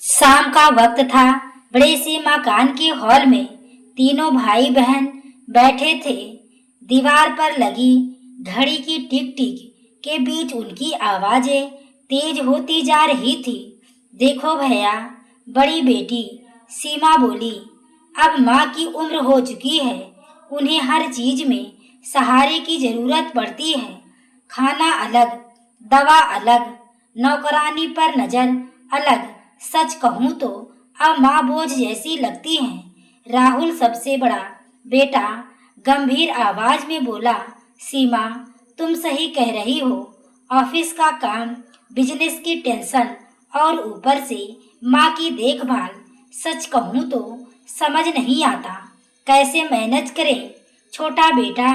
शाम का वक्त था। बड़े से मकान के हॉल में तीनों भाई बहन बैठे थे। दीवार पर लगी घड़ी की टिक टिक के बीच उनकी आवाजें तेज होती जा रही थी। देखो भैया, बड़ी बेटी सीमा बोली, अब माँ की उम्र हो चुकी है। उन्हें हर चीज में सहारे की जरूरत पड़ती है। खाना अलग, दवा अलग, नौकरानी पर नजर अलग। सच कहूँ तो अब माँ बोझ जैसी लगती हैं। राहुल सबसे बड़ा बेटा गंभीर आवाज में बोला, सीमा तुम सही कह रही हो। ऑफिस का काम, बिजनेस की टेंशन और ऊपर से माँ की देखभाल। सच कहूँ तो समझ नहीं आता कैसे मैनेज करें। छोटा बेटा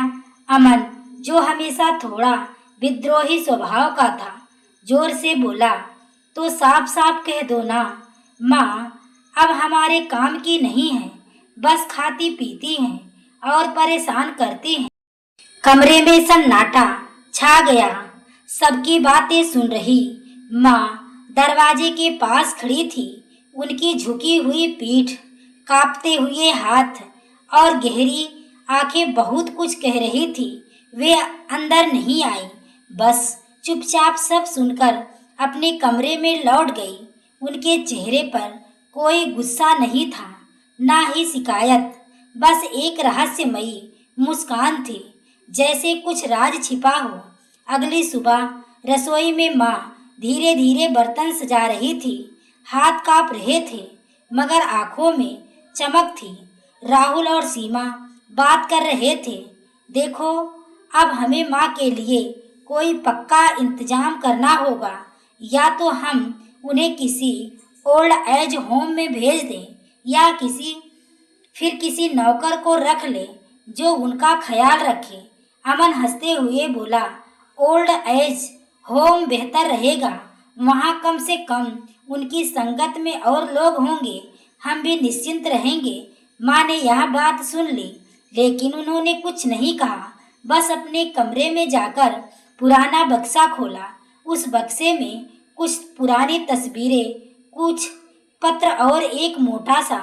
अमन, जो हमेशा थोड़ा विद्रोही स्वभाव का था, जोर से बोला, तो साफ साफ कह दो ना माँ, अब हमारे काम की नहीं है, बस खाती पीती हैं और परेशान करती हैं। कमरे में सन्नाटा छा गया। सबकी बातें सुन रही माँ दरवाजे के पास खड़ी थी। उनकी झुकी हुई पीठ, कांपते हुए हाथ और गहरी आंखें बहुत कुछ कह रही थी। वे अंदर नहीं आई, बस चुपचाप सब सुनकर अपने कमरे में लौट गई। उनके चेहरे पर कोई गुस्सा नहीं था, ना ही शिकायत, बस एक रहस्यमयी मुस्कान थी, जैसे कुछ राज छिपा हो। अगली सुबह रसोई में माँ धीरे धीरे बर्तन सजा रही थी। हाथ कांप रहे थे, मगर आंखों में चमक थी। राहुल और सीमा बात कर रहे थे। देखो, अब हमें माँ के लिए कोई पक्का इंतजाम करना होगा। या तो हम उन्हें किसी ओल्ड एज होम में भेज दें या फिर किसी नौकर को रख ले जो उनका ख्याल रखे। अमन हंसते हुए बोला, ओल्ड एज होम बेहतर रहेगा। वहाँ कम से कम उनकी संगत में और लोग होंगे, हम भी निश्चिंत रहेंगे। माँ ने यह बात सुन ली, लेकिन उन्होंने कुछ नहीं कहा। बस अपने कमरे में जाकर पुराना बक्सा खोला। उस बक्से में कुछ पुरानी तस्वीरें, कुछ पत्र और एक मोटा सा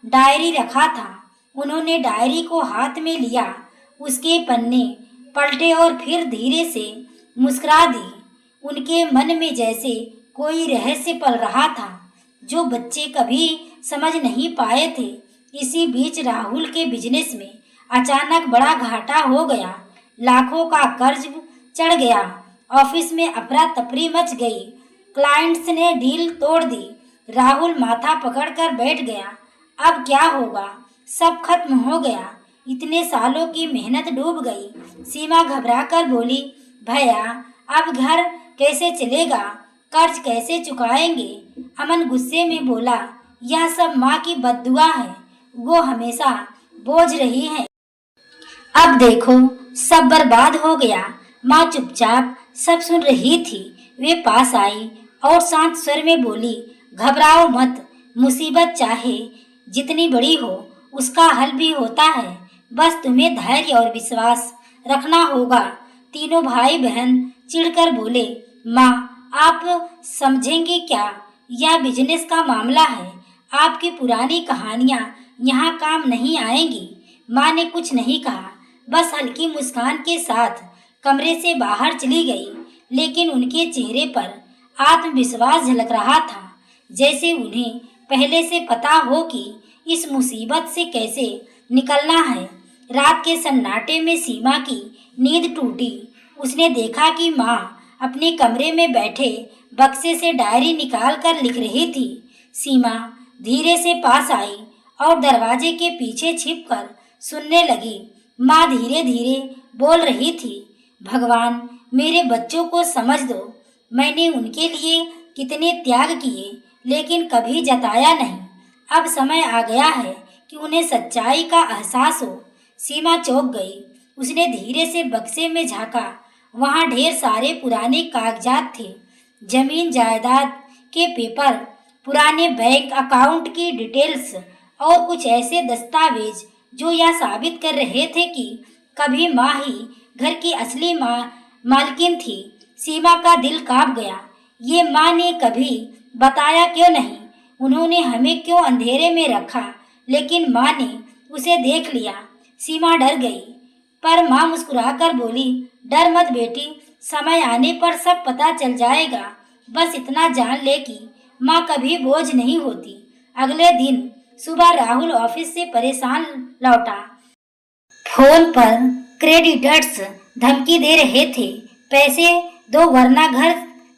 डायरी रखा था। उन्होंने डायरी को हाथ में लिया, उसके पन्ने पलटे और फिर धीरे से मुस्कुरा दी। उनके मन में जैसे कोई रहस्य पल रहा था जो बच्चे कभी समझ नहीं पाए थे। इसी बीच राहुल के बिजनेस में अचानक बड़ा घाटा हो गया। लाखों का कर्ज चढ़ गया। ऑफिस में अफरा तफरी मच गई। क्लाइंट्स ने डील तोड़ दी। राहुल माथा पकड़कर बैठ गया। अब क्या होगा? सब खत्म हो गया। इतने सालों की मेहनत डूब गई। सीमा घबराकर बोली, भैया अब घर कैसे चलेगा? कर्ज कैसे चुकाएंगे? अमन गुस्से में बोला, यह सब माँ की बद्दुआ है, वो हमेशा बोझ रही है। अब देखो सब बर्बाद हो गया। माँ चुपचाप सब सुन रही थी। वे पास आई और शांत स्वर में बोली, घबराओ मत। मुसीबत चाहे जितनी बड़ी हो, उसका हल भी होता है। बस तुम्हें धैर्य और विश्वास रखना होगा। तीनों भाई बहन चिढ़कर बोले, माँ आप समझेंगे क्या? यह बिजनेस का मामला है। आपकी पुरानी कहानियाँ यहाँ काम नहीं आएंगी। माँ ने कुछ नहीं कहा, बस हल्की मुस्कान के साथ कमरे से बाहर चली गई। लेकिन उनके चेहरे पर आत्मविश्वास झलक रहा था, जैसे उन्हें पहले से पता हो कि इस मुसीबत से कैसे निकलना है। रात के सन्नाटे में सीमा की नींद टूटी। उसने देखा कि माँ अपने कमरे में बैठे बक्से से डायरी निकाल कर लिख रही थी। सीमा धीरे से पास आई और दरवाजे के पीछे छिपकर सुनने लगी। माँ धीरे धीरे बोल रही थी, भगवान मेरे बच्चों को समझ दो। मैंने उनके लिए कितने त्याग किए, लेकिन कभी जताया नहीं। अब समय आ गया है कि उन्हें सच्चाई का एहसास हो। सीमा चौंक गई। उसने धीरे से बक्से में झांका। वहाँ ढेर सारे पुराने कागजात थे, जमीन जायदाद के पेपर, पुराने बैंक अकाउंट की डिटेल्स और कुछ ऐसे दस्तावेज जो यह साबित कर रहे थे कि कभी माँ ही घर की असली मालकिन थी। सीमा का दिल कांप गया। ये माँ ने कभी बताया क्यों नहीं? उन्होंने हमें क्यों अंधेरे में रखा, लेकिन माँ ने उसे देख लिया। सीमा डर गई, पर माँ मुस्कुराकर बोली, डर मत बेटी, समय आने पर सब पता चल जाएगा। बस इतना जान ले कि माँ कभी बोझ नहीं होती। अगले दिन सुबह राहुल ऑफिस से परेशान लौटा। फोन पर क्रेडिटर्स धमकी दे रहे थे, पैसे दो वरना घर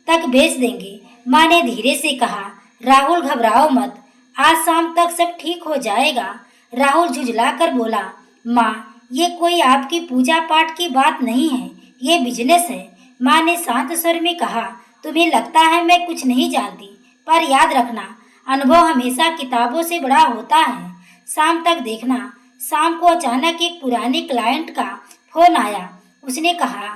तक भेज देंगे। माँ ने धीरे से कहा, राहुल घबराओ मत, आज शाम तक सब ठीक हो जाएगा। राहुल झुंझलाकर बोला, माँ ये कोई आपकी पूजा पाठ की बात नहीं है, ये बिजनेस है। माँ ने शांत स्वर में कहा, तुम्हें लगता है मैं कुछ नहीं जानती, पर याद रखना अनुभव हमेशा किताबों से बड़ा होता है। शाम तक देखना। शाम को अचानक एक पुराने क्लाइंट का फोन आया। उसने कहा,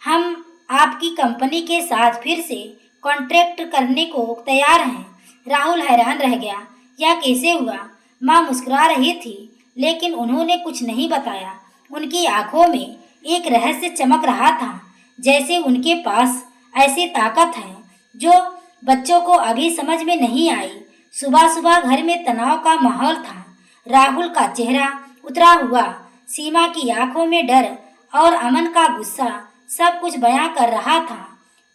हम आपकी कंपनी के साथ फिर से कॉन्ट्रैक्ट करने को तैयार हैं। राहुल हैरान रह गया, यह कैसे हुआ? माँ मुस्कुरा रही थी, लेकिन उन्होंने कुछ नहीं बताया। उनकी आंखों में एक रहस्य चमक रहा था, जैसे उनके पास ऐसी ताकत है जो बच्चों को अभी समझ में नहीं आई। सुबह सुबह घर में तनाव का माहौल था। राहुल का चेहरा उतरा हुआ, सीमा की आंखों में डर और अमन का गुस्सा सब कुछ बयां कर रहा था।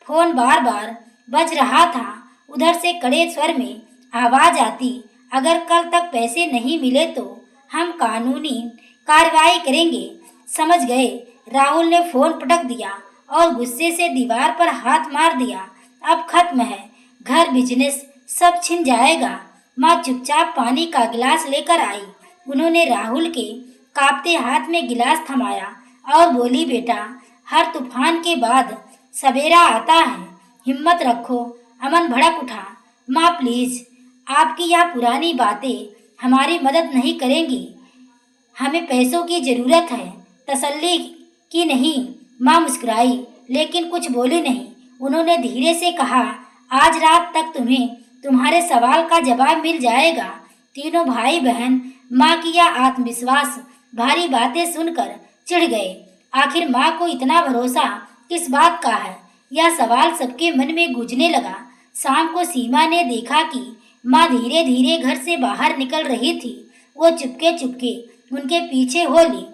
फोन बार बार बज रहा था। उधर से कड़े स्वर में आवाज आती, अगर कल तक पैसे नहीं मिले तो हम कानूनी कार्रवाई करेंगे। समझ गए। राहुल ने फोन पटक दिया और गुस्से से दीवार पर हाथ मार दिया। अब खत्म है, घर बिजनेस सब छिन जाएगा। माँ चुपचाप पानी का गिलास लेकर आई। उन्होंने राहुल के कांपते हाथ में गिलास थमाया और बोली, बेटा हर तूफान के बाद सवेरा आता है, हिम्मत रखो। अमन भड़क उठा, माँ प्लीज, आपकी यह पुरानी बातें हमारी मदद नहीं करेंगी। हमें पैसों की जरूरत है, तसल्ली की नहीं। माँ मुस्कुराई, लेकिन कुछ बोली नहीं। उन्होंने धीरे से कहा, आज रात तक तुम्हें तुम्हारे सवाल का जवाब मिल जाएगा। तीनों भाई बहन माँ की यह आत्मविश्वास भारी बातें सुनकर चिढ़ गए। आखिर माँ को इतना भरोसा किस बात का है? यह सवाल सबके मन में गूंजने लगा। शाम को सीमा ने देखा कि माँ धीरे धीरे घर से बाहर निकल रही थी। वो चुपके चुपके उनके पीछे हो ली।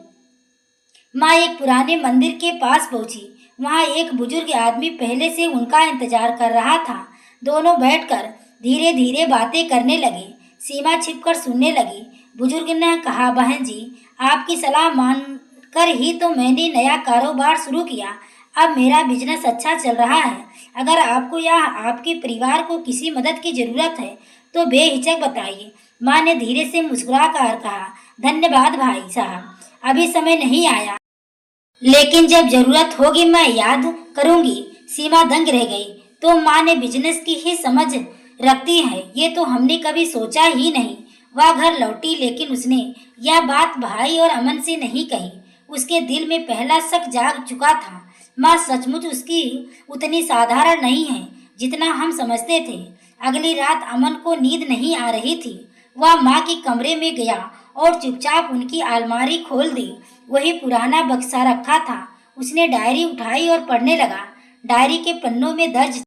माँ एक पुराने मंदिर के पास पहुंची। वहाँ एक बुजुर्ग आदमी पहले से उनका इंतजार कर रहा था। दोनों बैठकर धीरे धीरे बातें करने लगे। सीमा छिपकर सुनने लगी। बुजुर्ग ने कहा, बहन जी, आपकी सलाह मानकर ही तो मैंने नया कारोबार शुरू किया। अब मेरा बिजनेस अच्छा चल रहा है। अगर आपको या आपके परिवार को किसी मदद की जरूरत है तो बेहिचक बताइए। माँ ने धीरे से मुस्कुरा कर कहा, धन्यवाद भाई साहब, अभी समय नहीं आया, लेकिन जब जरूरत होगी मैं याद करूंगी। सीमा दंग रह गई। तो माँ ने बिजनेस की ही समझ रखती है, ये तो हमने कभी सोचा ही नहीं। वह घर लौटी, लेकिन उसने यह बात भाई और अमन से नहीं कही। उसके दिल में पहला शक जाग चुका था। माँ सचमुच उसकी उतनी साधारण नहीं है जितना हम समझते थे। अगली रात अमन को नींद नहीं आ रही थी। वह माँ के कमरे में गया और चुपचाप उनकी अलमारी खोल दी। वही पुराना बक्सा रखा था। उसने डायरी उठाई और पढ़ने लगा। डायरी के पन्नों में दर्ज,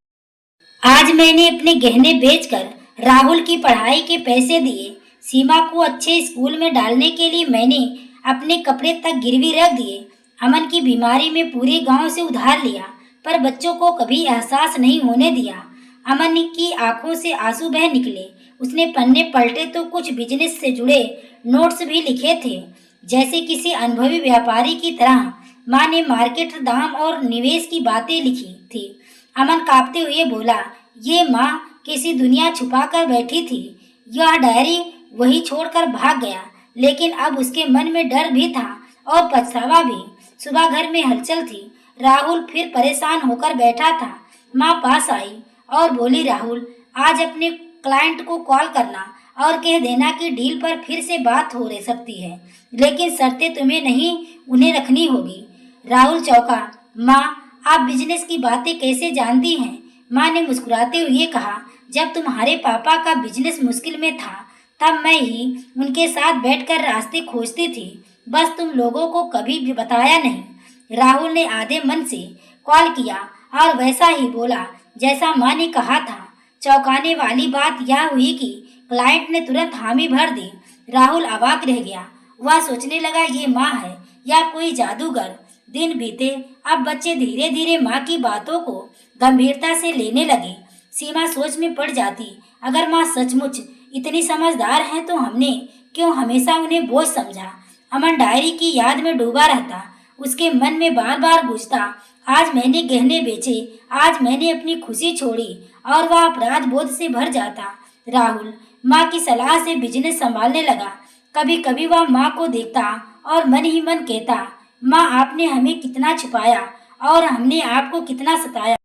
आज मैंने अपने गहने बेचकर राहुल की पढ़ाई के पैसे दिए। सीमा को अच्छे स्कूल में डालने के लिए मैंने अपने कपड़े तक गिरवी रख दिए। अमन की बीमारी में पूरे गांव से उधार लिया, पर बच्चों को कभी एहसास नहीं होने दिया। अमन की आंखों से आंसू बह निकले। उसने पन्ने पलटे तो कुछ बिजनेस से जुड़े नोट्स भी लिखे थे, जैसे किसी अनुभवी व्यापारी की तरह। माँ ने मार्केट दाम और निवेश की बातें लिखी थी। अमन कांपते हुए बोला, ये माँ किसी दुनिया छुपा कर बैठी थी। यह डायरी वही छोड़कर भाग गया, लेकिन अब उसके मन में डर भी था और पछतावा भी। सुबह घर में हलचल थी। राहुल फिर परेशान होकर बैठा था। माँ पास आई और बोली, राहुल, आज अपने क्लाइंट को कॉल करना और कह देना कि डील पर फिर से बात हो रह सकती है, लेकिन शर्तें तुम्हें नहीं, उन्हें रखनी होगी। राहुल चौंका। माँ, आप बिजनेस की बातें कैसे जानती हैं? माँ ने मुस्कुराते हुए कहा, जब तुम्हारे पापा का बिजनेस मुश्किल में था तब मैं ही उनके साथ बैठकर रास्ते खोजती थी, बस तुम लोगों को कभी भी बताया नहीं। राहुल ने आधे मन से कॉल किया और वैसा ही बोला जैसा माँ ने कहा था। चौंकाने वाली बात यह हुई कि क्लाइंट ने तुरंत हामी भर दी। राहुल अवाक रह गया। वह सोचने लगा, ये माँ है या कोई जादूगर। दिन बीते। अब बच्चे धीरे धीरे माँ की बातों को गंभीरता से लेने लगे। सीमा सोच में पड़ जाती, अगर माँ सचमुच इतनी समझदार हैं तो हमने क्यों हमेशा उन्हें बोझ समझा। अमन डायरी की याद में डूबा रहता। उसके मन में बार बार गूंजता, आज मैंने गहने बेचे, आज मैंने अपनी खुशी छोड़ी, और वह अपराध बोध से भर जाता। राहुल माँ की सलाह से बिजनेस संभालने लगा। कभी कभी वह माँ को देखता और मन ही मन कहता, माँ आपने हमें कितना छुपाया और हमने आपको कितना सताया।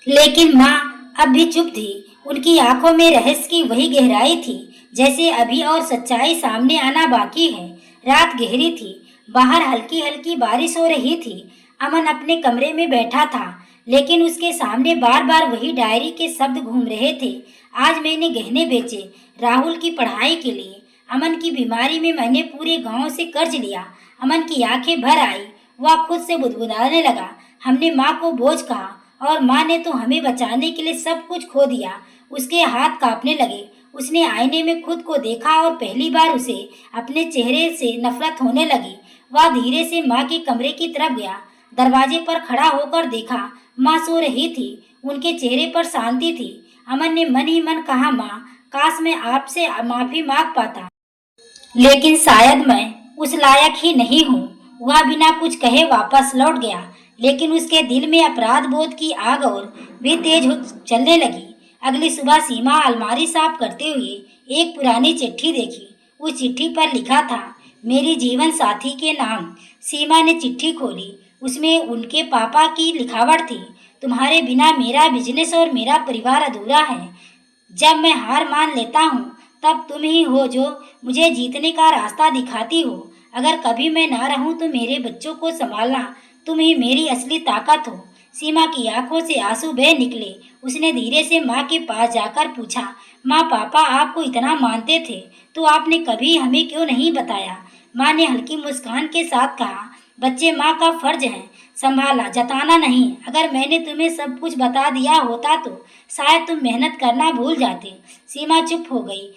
लेकिन माँ अब भी चुप थी। उनकी आंखों में रहस्य की वही गहराई थी जैसे अभी, और सच्चाई सामने आना बाकी है। रात गहरी थी। बाहर हल्की हल्की बारिश हो रही थी। अमन अपने कमरे में बैठा था, लेकिन उसके सामने बार बार वही डायरी के शब्द घूम रहे थे। आज मैंने गहने बेचे राहुल की पढ़ाई के लिए। अमन की बीमारी में मैंने पूरे गांव से कर्ज लिया। अमन की आंखें भर आई। वह खुद से बुदबुदाने लगा, हमने माँ को बोझ कहा और माँ ने तो हमें बचाने के लिए सब कुछ खो दिया। उसके हाथ कांपने लगे। उसने आईने में खुद को देखा और पहली बार उसे अपने चेहरे से नफरत होने लगी। वह धीरे से माँ के कमरे की तरफ गया। दरवाजे पर खड़ा होकर देखा, माँ सो रही थी। उनके चेहरे पर शांति थी। अमन ने मन ही मन कहा, माँ काश मैं आपसे माफी मांग पाता, लेकिन शायद मैं उस लायक ही नहीं हूँ। वह बिना कुछ कहे वापस लौट गया, लेकिन उसके दिल में अपराध बोध की आग और भी तेज हो चलने लगी। अगली सुबह सीमा अलमारी साफ करते हुए एक पुरानी चिट्ठी देखी। उस चिट्ठी पर लिखा था, मेरी जीवन साथी के नाम। सीमा ने चिट्ठी खोली। उसमें उनके पापा की लिखावट थी, तुम्हारे बिना मेरा बिजनेस और मेरा परिवार अधूरा है। जब मैं हार मान लेता हूँ तब तुम ही हो जो मुझे जीतने का रास्ता दिखाती हो। अगर कभी मैं ना रहूं तो मेरे बच्चों को संभालना तुम ही मेरी असली ताकत हो। सीमा की आंखों से आंसू बह निकले। उसने धीरे से माँ के पास जाकर पूछा, माँ पापा आपको इतना मानते थे तो आपने कभी हमें क्यों नहीं बताया। माँ ने हल्की मुस्कान के साथ कहा, बच्चे माँ का फर्ज है संभाला, जताना नहीं। अगर मैंने तुम्हें सब कुछ बता दिया होता तो शायद तुम मेहनत करना भूल जाते। सीमा चुप हो गई,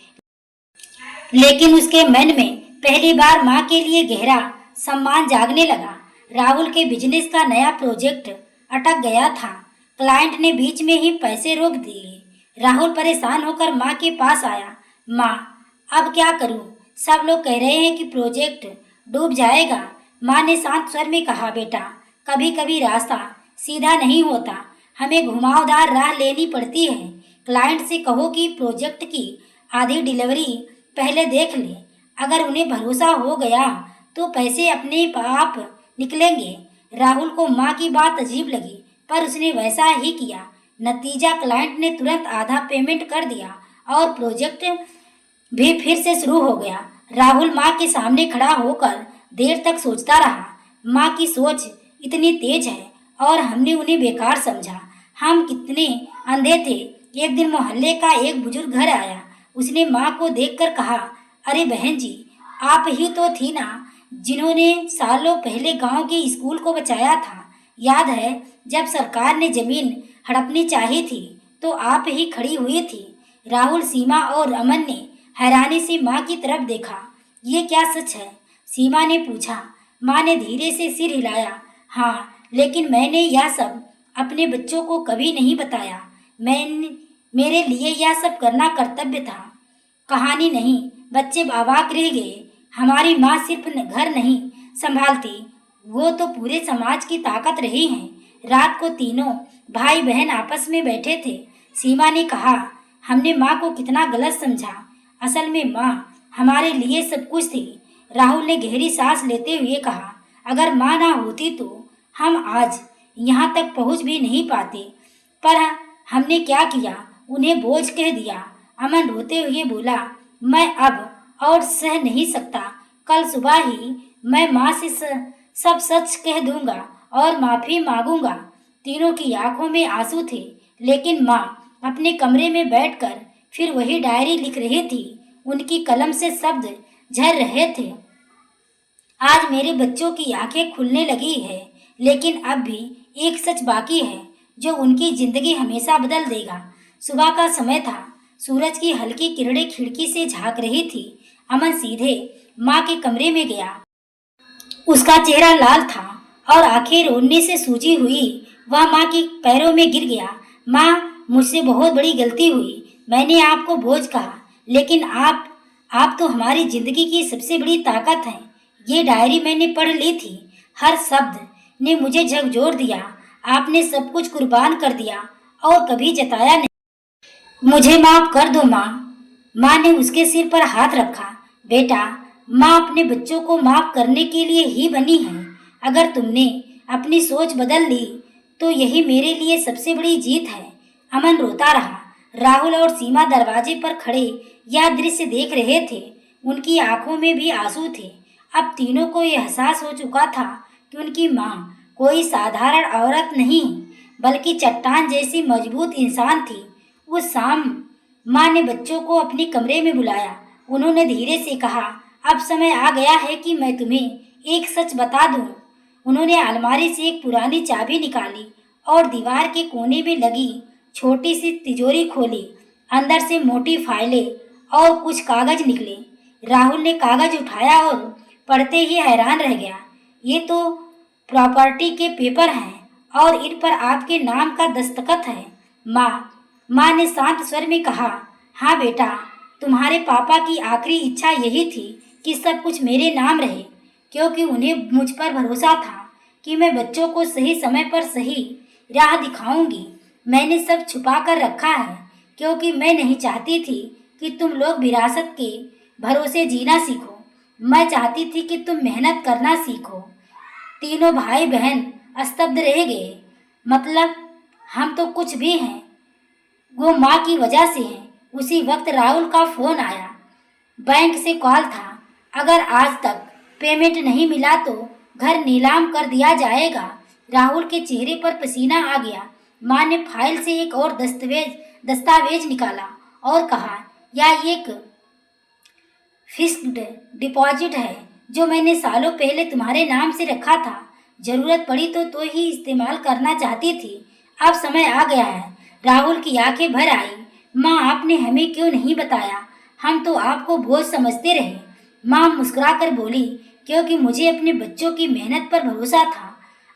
लेकिन उसके मन में पहली बार माँ के लिए गहरा सम्मान जागने लगा। राहुल के बिजनेस का नया प्रोजेक्ट अटक गया था। क्लाइंट ने बीच में ही पैसे रोक दिए। राहुल परेशान होकर माँ के पास आया, माँ अब क्या करूँ, सब लोग कह रहे हैं कि प्रोजेक्ट डूब जाएगा। माँ ने शांत स्वर में कहा, बेटा कभी कभी रास्ता सीधा नहीं होता, हमें घुमावदार राह लेनी पड़ती है। क्लाइंट से कहो कि प्रोजेक्ट की आधी डिलीवरी पहले देख ले। अगर उन्हें भरोसा हो गया तो पैसे अपने आप निकलेंगे। राहुल को माँ की बात अजीब लगी, पर उसने वैसा ही किया। नतीजा क्लाइंट ने तुरंत आधा पेमेंट कर दिया और प्रोजेक्ट भी फिर से शुरू हो गया। राहुल माँ के सामने खड़ा होकर देर तक सोचता रहा। माँ की सोच इतनी तेज है और हमने उन्हें बेकार समझा। हम कितने अंधे थे। एक दिन मोहल्ले का एक बुजुर्ग घर आया। उसने माँ को देखकर कहा, अरे बहन जी, आप ही तो थी ना जिन्होंने सालों पहले गांव के स्कूल को बचाया था। याद है जब सरकार ने जमीन हड़पनी चाही थी तो आप ही खड़ी हुई थी। राहुल, सीमा और अमन ने हैरानी से माँ की तरफ देखा। ये क्या सच है? सीमा ने पूछा। माँ ने धीरे से सिर हिलाया, हाँ, लेकिन मैंने यह सब अपने बच्चों को कभी नहीं बताया। मेरे लिए यह सब करना कर्तव्य था, कहानी नहीं। बच्चे अवाक रह गए। हमारी माँ सिर्फ घर नहीं संभालती, वो तो पूरे समाज की ताकत रही हैं। रात को तीनों भाई बहन आपस में बैठे थे। सीमा ने कहा, हमने माँ को कितना गलत समझा। असल में माँ हमारे लिए सब कुछ थी। राहुल ने गहरी सांस लेते हुए कहा, अगर माँ ना होती तो हम आज यहाँ तक पहुँच भी नहीं पाते। पर हमने क्या किया, उन्हें बोझ कह दिया। अमन रोते हुए बोला, मैं अब और सह नहीं सकता। कल सुबह ही मैं माँ से सब सच कह दूंगा और माफ़ी मांगूंगा। तीनों की आंखों में आंसू थे, लेकिन माँ अपने कमरे में बैठकर फिर वही डायरी लिख रही थी। उनकी कलम से शब्द झर रहे थे, आज मेरे बच्चों की आंखें खुलने लगी है, लेकिन अब भी एक सच बाकी है जो उनकी जिंदगी हमेशा बदल देगा। सुबह का समय था। सूरज की हल्की किरणें खिड़की से झांक रही थी। अमन सीधे माँ के कमरे में गया। उसका चेहरा लाल था और आंखें रोने से सूजी हुई। वह माँ के पैरों में गिर गया। माँ, मुझसे बहुत बड़ी गलती हुई। मैंने आपको बोझ कहा, लेकिन आप तो हमारी जिंदगी की सबसे बड़ी ताकत हैं। ये डायरी मैंने पढ़ ली थी। हर शब्द ने मुझे झकझोर दिया। आपने सब कुछ कुर्बान कर दिया और कभी जताया नहीं। मुझे माफ कर दो माँ। माँ ने उसके सिर पर हाथ रखा। बेटा, माँ अपने बच्चों को माफ करने के लिए ही बनी है। अगर तुमने अपनी सोच बदल ली तो यही मेरे लिए सबसे बड़ी जीत है। अमन रोता रहा। राहुल और सीमा दरवाजे पर खड़े यह दृश्य देख रहे थे। उनकी आंखों में भी आंसू थे। अब तीनों को यह एहसास हो चुका था कि उनकी माँ कोई साधारण औरत नहीं, बल्कि चट्टान जैसी मजबूत इंसान थी। उस शाम माँ ने बच्चों को अपने कमरे में बुलाया। उन्होंने धीरे से कहा, अब समय आ गया है कि मैं तुम्हें एक सच बता दूं। उन्होंने अलमारी से एक पुरानी चाबी निकाली और दीवार के कोने में लगी छोटी सी तिजोरी खोली। अंदर से मोटी फाइलें और कुछ कागज निकले। राहुल ने कागज उठाया और पढ़ते ही हैरान रह गया। ये तो प्रॉपर्टी के पेपर हैं और इन पर आपके नाम का दस्तखत है। माँ ने शांत स्वर में कहा, हाँ बेटा, तुम्हारे पापा की आखिरी इच्छा यही थी कि सब कुछ मेरे नाम रहे, क्योंकि उन्हें मुझ पर भरोसा था कि मैं बच्चों को सही समय पर सही राह दिखाऊंगी। मैंने सब छुपा कर रखा है क्योंकि मैं नहीं चाहती थी कि तुम लोग विरासत के भरोसे जीना सीखो। मैं चाहती थी कि तुम मेहनत करना सीखो। तीनों भाई बहन स्तब्ध रह गए। मतलब हम तो कुछ भी हैं, वो माँ की वजह से है। उसी वक्त राहुल का फोन आया। बैंक से कॉल था। अगर आज तक पेमेंट नहीं मिला तो घर नीलाम कर दिया जाएगा। राहुल के चेहरे पर पसीना आ गया। माँ ने फाइल से एक और दस्तावेज निकाला और कहा, यह एक फिक्स्ड डिपॉजिट है जो मैंने सालों पहले तुम्हारे नाम से रखा था। जरूरत पड़ी तो ही इस्तेमाल करना चाहती थी। अब समय आ गया है। राहुल की आंखें भर आई। माँ, आपने हमें क्यों नहीं बताया? हम तो आपको बोझ समझते रहे। माँ मुस्कुराकर बोली, क्योंकि मुझे अपने बच्चों की मेहनत पर भरोसा था।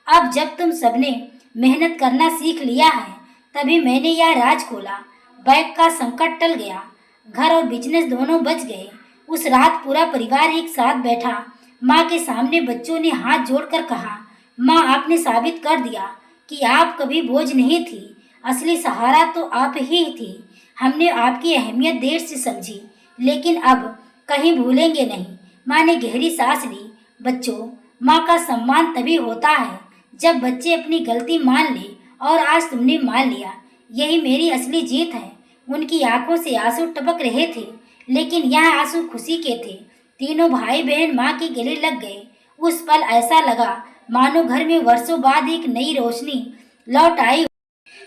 अब जब तुम सबने मेहनत करना सीख लिया है, तभी मैंने यह राज खोला। बैंक का संकट टल गया। घर और बिजनेस दोनों बच गए। उस रात पूरा परिवार एक साथ बैठा। माँ के सामने बच्चों ने हाथ जोड़कर कहा, माँ, आपने साबित कर दिया कि आप कभी बोझ नहीं थी। असली सहारा तो आप ही थी। हमने आपकी अहमियत देर से समझी, लेकिन अब कहीं भूलेंगे नहीं। माँ ने गहरी सांस ली। बच्चों, माँ का सम्मान तभी होता है जब बच्चे अपनी गलती मान ले, और आज तुमने मान लिया। यही मेरी असली जीत है। उनकी आंखों से आंसू टपक रहे थे, लेकिन यह आंसू खुशी के थे। तीनों भाई बहन माँ के गले लग गए। उस पल ऐसा लगा मानो घर में वर्षों बाद एक नई रोशनी लौट आई।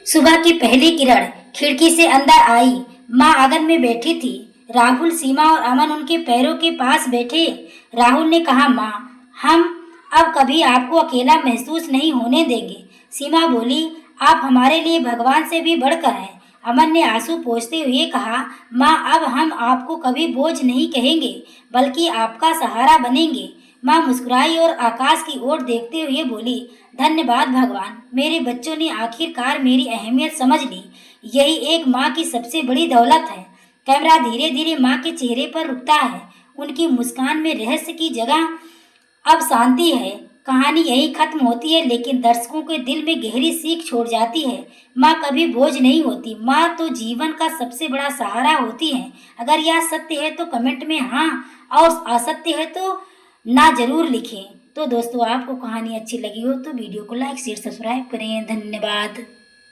सुबह की पहली किरण खिड़की से अंदर आई। माँ आंगन में बैठी थी। राहुल, सीमा और अमन उनके पैरों के पास बैठे। राहुल ने कहा, माँ, हम अब कभी आपको अकेला महसूस नहीं होने देंगे। सीमा बोली, आप हमारे लिए भगवान से भी बढ़कर हैं। अमन ने आंसू पोंछते हुए कहा, माँ, अब हम आपको कभी बोझ नहीं कहेंगे, बल्कि आपका सहारा बनेंगे। माँ मुस्कुराई और आकाश की ओर देखते हुए बोली, धन्यवाद भगवान, मेरे बच्चों ने आखिरकार मेरी अहमियत समझ ली। यही एक माँ की सबसे बड़ी दौलत है। कैमरा धीरे धीरे माँ के चेहरे पर रुकता है। उनकी मुस्कान में रहस्य की जगह अब शांति है। कहानी यही खत्म होती है, लेकिन दर्शकों के दिल में गहरी सीख छोड़ जाती है। माँ कभी बोझ नहीं होती। माँ तो जीवन का सबसे बड़ा सहारा होती है। अगर यह सत्य है तो कमेंट में हाँ, और असत्य है तो ना जरूर लिखें। तो दोस्तों, आपको कहानी अच्छी लगी हो तो वीडियो को लाइक शेयर सब्सक्राइब करें। धन्यवाद।